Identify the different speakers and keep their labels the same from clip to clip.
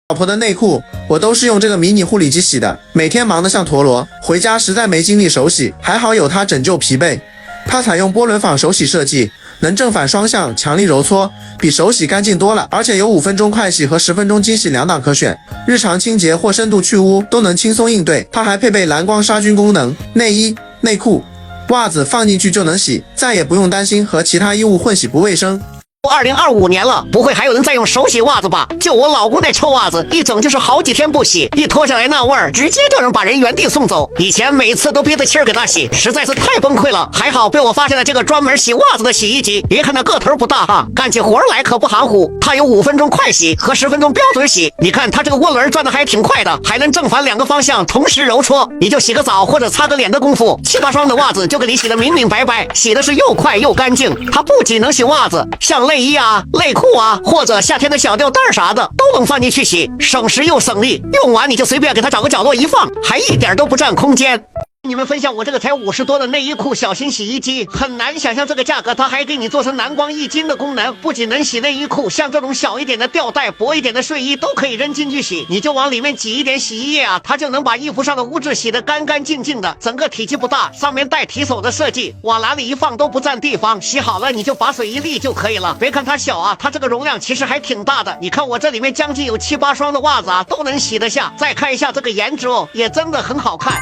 Speaker 1: 老婆的内裤我都是用这个迷你护理机洗的，每天忙得像陀螺，回家实在没精力手洗，还好有它拯救疲惫。它采用波轮仿手洗设计，能正反双向强力揉搓，比手洗干净多了，而且有5分钟快洗和10分钟精洗2档可选，日常清洁或深度去污都能轻松应对。它还配备蓝光杀菌功能，内衣、内裤、袜子放进去就能洗，再也不用担心和其他衣物混洗不卫生。
Speaker 2: 2025年了，不会还有人在用手洗袜子吧？就我老公那臭袜子，一整就是好几天不洗，一脱下来那味儿，直接就能把人原地送走。以前每次都憋着气儿给他洗，实在是太崩溃了。还好被我发现了这个专门洗袜子的洗衣机，别看它个头不大哈，干起活来可不含糊。它有5分钟快洗和10分钟标准洗，你看它这个涡轮转的还挺快的，还能正反2个方向同时揉搓。你就洗个澡或者擦个脸的功夫，7、8双的袜子就给你洗得明明白白，洗的是又快又干净。它不仅能洗袜子，像内衣啊、内裤啊，或者夏天的小吊带啥的，都能放进去洗，省时又省力。用完你就随便给它找个角落一放，还一点都不占空间。你们分享我这个才50多的内衣裤小型洗衣机，很难想象这个价格，它还给你做成蓝光抑菌的功能，不仅能洗内衣裤，像这种小一点的吊带、薄一点的睡衣都可以扔进去洗，你就往里面挤一点洗衣液啊，它就能把衣服上的污渍洗得干干净净的。整个体积不大，上面带提手的设计，往篮里一放都不占地方，洗好了你就把水一沥就可以了。别看它小啊，它这个容量其实还挺大的。你看我这里面将近有7、8双的袜子啊，都能洗得下。再看一下这个颜值哦，也真的很好看。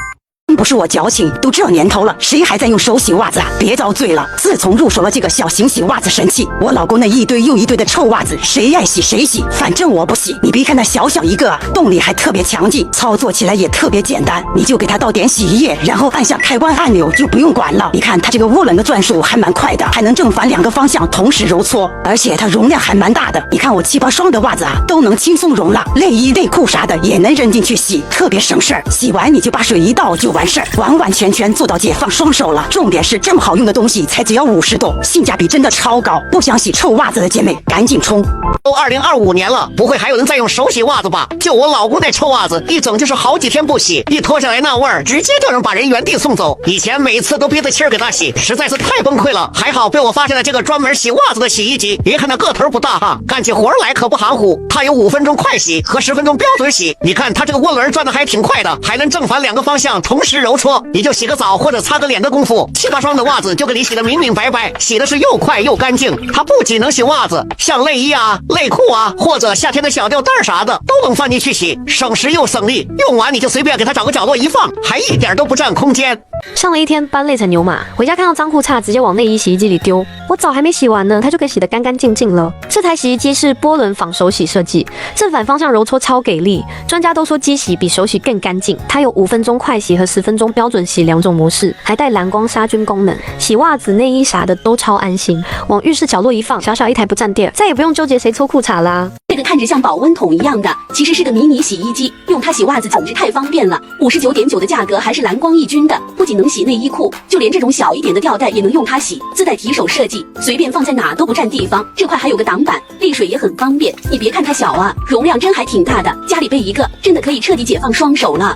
Speaker 3: 不是我矫情，都这年头了，谁还在用手洗袜子啊？别遭罪了！自从入手了这个小型洗袜子神器，我老公那一堆又一堆的臭袜子，谁爱洗谁洗，反正我不洗。你别看它小小一个啊，动力还特别强劲，操作起来也特别简单。你就给它倒点洗衣液，然后按下开关按钮就不用管了。你看它这个涡轮的转速还蛮快的，还能正反2个方向同时揉搓，而且它容量还蛮大的。你看我7、8双的袜子啊，都能轻松容纳，内衣、内裤啥的也能扔进去洗，特别省事儿。洗完你就把水一倒就完事儿，完完全全做到解放双手了。重点是这么好用的东西才只要50多，性价比真的超高。不想洗臭袜子的姐妹赶紧冲！
Speaker 2: 都2025年了，不会还有人在用手洗袜子吧？就我老公那臭袜子，一整就是好几天不洗，一脱下来那味儿，直接就能把人原地送走。以前每次都憋着气儿给他洗，实在是太崩溃了。还好被我发现了这个专门洗袜子的洗衣机，别看它个头不大哈，干起活来可不含糊。它有5分钟快洗和10分钟标准洗，你看它这个涡轮转的还挺快的，还能正反2个方向同时揉搓。你就洗个澡或者擦个脸的功夫，7、8双的袜子就给你洗得明明白白，洗的是又快又干净。它不仅能洗袜子，像内衣啊、内裤啊，或者夏天的小吊带啥的，都能放进去洗，省时又省力。用完你就随便给它找个角落一放，还一点都不占空间。
Speaker 4: 上了一天班累成牛马，回家看到脏裤衩直接往内衣洗衣机里丢。我澡还没洗完呢，它就可以洗得干干净净了。这台洗衣机是波轮仿手洗设计，正反方向揉搓超给力。专家都说机洗比手洗更干净。它有5分钟快洗和10分钟标准洗2种模式，还带蓝光杀菌功能。洗袜子、内衣啥的都超安心。往浴室角落一放，小小一台不占地儿，再也不用纠结谁搓裤衩啦。
Speaker 5: 这个看着像保温桶一样的，其实是个迷你洗衣机，用它洗袜子简直太方便了。59.9的价格还是蓝光抑菌的，不仅能洗内衣裤，就连这种小一点的吊带也能用它洗。自带提手设计，随便放在哪都不占地方。这块还有个挡板，沥水也很方便。你别看它小啊，容量真还挺大的，家里备一个真的可以彻底解放双手了。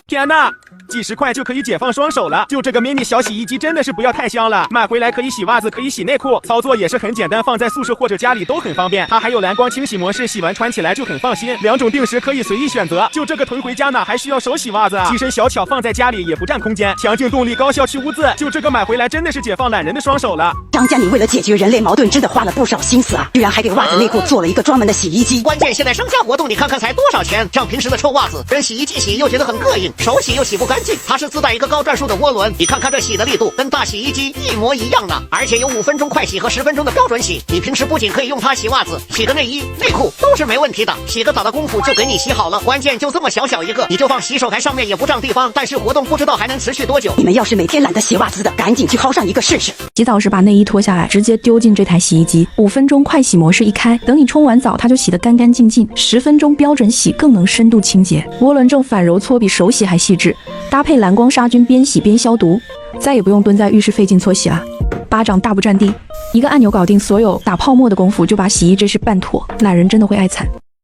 Speaker 6: 天哪！几10块就可以解放双手了，就这个 mini 小洗衣机真的是不要太香了。买回来可以洗袜子，可以洗内裤，操作也是很简单，放在宿舍或者家里都很方便。它还有蓝光清洗模式，洗完穿起来就很放心。2种定时可以随意选择。就这个囤回家哪还需要手洗袜子啊？机身小巧，放在家里也不占空间，强劲动力，高效去污渍。就这个买回来真的是解放懒人的双手了。
Speaker 3: 张家，你为了解决人类矛盾，真的花了不少心思啊！居然还给袜子内裤做了一个专门的洗衣机。
Speaker 2: 关键现在商家活动，你看看才多少钱？像平时的臭袜子，跟洗衣机洗又觉得很膈应，手洗又洗不干净。它是自带一个高转速的涡轮，你看看这洗的力度跟大洗衣机一模一样呢，而且有5分钟快洗和10分钟的标准洗。你平时不仅可以用它洗袜子，洗个内衣、内裤都是没问题的，洗个澡的功夫就给你洗好了。关键就这么小一个，你就放洗手台上面也不占地方。但是活动不知道还能持续多久。
Speaker 3: 你们要是每天懒得洗袜子的，赶紧去薅上一个试试。
Speaker 7: 洗澡时把内衣脱下来，直接丢进这台洗衣机，5分钟快洗模式一开，等你冲完澡，它就洗得干干净净。10分钟标准洗更能深度清洁，涡轮正反揉搓比手洗还细致，搭配蓝光杀菌，边洗边消毒，再也不用蹲在浴室费劲搓洗了。巴掌大不占地，一个按钮搞定所有打泡沫的功夫，就把洗衣这事办妥，懒人真的会爱惨。